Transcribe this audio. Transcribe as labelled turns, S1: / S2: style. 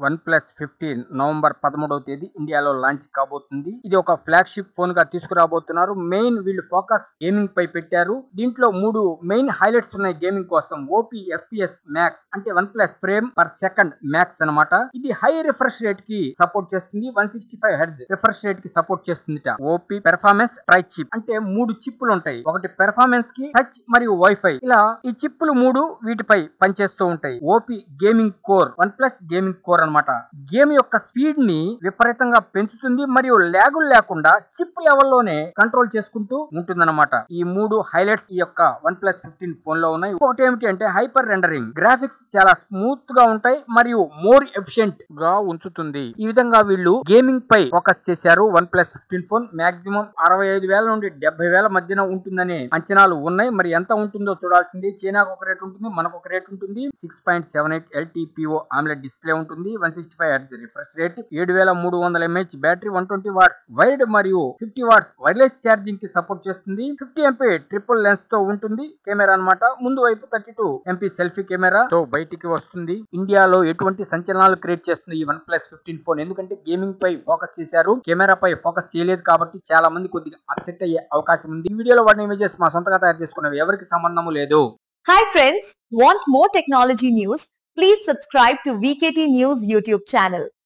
S1: OnePlus 15 November 13వ తేదీ ఇండియాలో launch కాబోతుంది. ఇది ఒక ఫ్లాగ్షిప్ ఫోన్ గా తీసుకురాబోతున్నారు. మెయిన్ వీళ్ళు ఫోకస్ గేమింగ్ పై పెట్టారు. దీంట్లో 3 మెయిన్ హైలైట్స్ ఉన్నాయి గేమింగ్ కోసం. ఓపీ FPS మ్యాక్స్ అంటే OnePlus frame per second max అన్నమాట. ఇది హై రిఫ్రెష్ రేట్ కి సపోర్ట్ చేస్తుంది. 165 హెర్ట్జ్ రిఫ్రెష్ రేట్ కి సపోర్ట్ చేస్తుందిట. ఓపీ పెర్ఫార్మెన్స్ ట్రై చిప్ అంటే 3 చిప్పులు ఉంటాయి. ఒకటి పెర్ఫార్మెన్స్ కి, టచ్ మరియు వైఫై. ఇలా ఈ చిప్పులు 3 వీటిపై పనిచేస్తూ ఉంటాయి. OP gaming core, OnePlus gaming core అన్నమాట. గేమ్ యొక్క స్పీడ్ ని విపరీతంగా పెంచుతుంది మరియు లాగులు లేకుండా చిప్ లెవెల్లోనే కంట్రోల్ చేసుకుంటూ ఉంటుందన్నమాట. ఈ 3 హైలైట్స్ ఈ యొక్క OnePlus 15 ఫోన్ లో ఉన్నాయి. ఒకటి ఏమిటి అంటే హైపర్ రెండరింగ్. గ్రాఫిక్స్ చాలా స్మూత్ గా ఉంటాయి మరియు మోర్ ఎఫిషియెంట్ గా ఉంచుతుంది. ఈ విధంగా వీళ్ళు గేమింగ్ పై ఫోకస్ చేశారు. OnePlus 15 ఫోన్ మాక్సిమం 65,000 నుండి 70,000 మధ్యన ఉంటుందనే అంచనాలు ఉన్నాయి. మరి ఎంత ఉంటుందో చూడాల్సింది. చైనాకు ఒక రేట్ ఉంటుంది, మనకు ఒక రేట్ ఉంటుంది. 6.78 LTPO AMOLED డిస్ప్లే ఉంటుంది. 165 hertz refresh rate, 7300 mAh battery, 120 watts wired మరియు 50 వాట్స్ వైర్లెస్ ఛార్జింగ్ కి సపోర్ట్ చేస్తుంది. 50 MP ట్రిపుల్ లెన్స్ తో ఉంటుంది కెమెరా అన్నమాట. ముందు వైపు 32 MP సెల్ఫీ కెమెరా తో బయటికి వస్తుంది. ఇండియాలో ఎటువంటి సంచలనాలు క్రియేట్ చేస్తుంది ఈ OnePlus 15 ఫోన్. ఎందుకంటే గేమింగ్ పై ఫోకస్ చేశారు, కెమెరా పై ఫోకస్ చేయలేదు కాబట్టి చాలా మంది కొద్దిగా అప్సెట్ అయ్యే అవకాశం ఉంది. ఈ వీడియోలో వాడిన ఇమేజెస్ మా సొంతగా తయారు చేసుకున్నవి, ఎవరికి సంబంధము లేదు.
S2: Hi friends, want more technology news? Please subscribe to VKT News YouTube channel.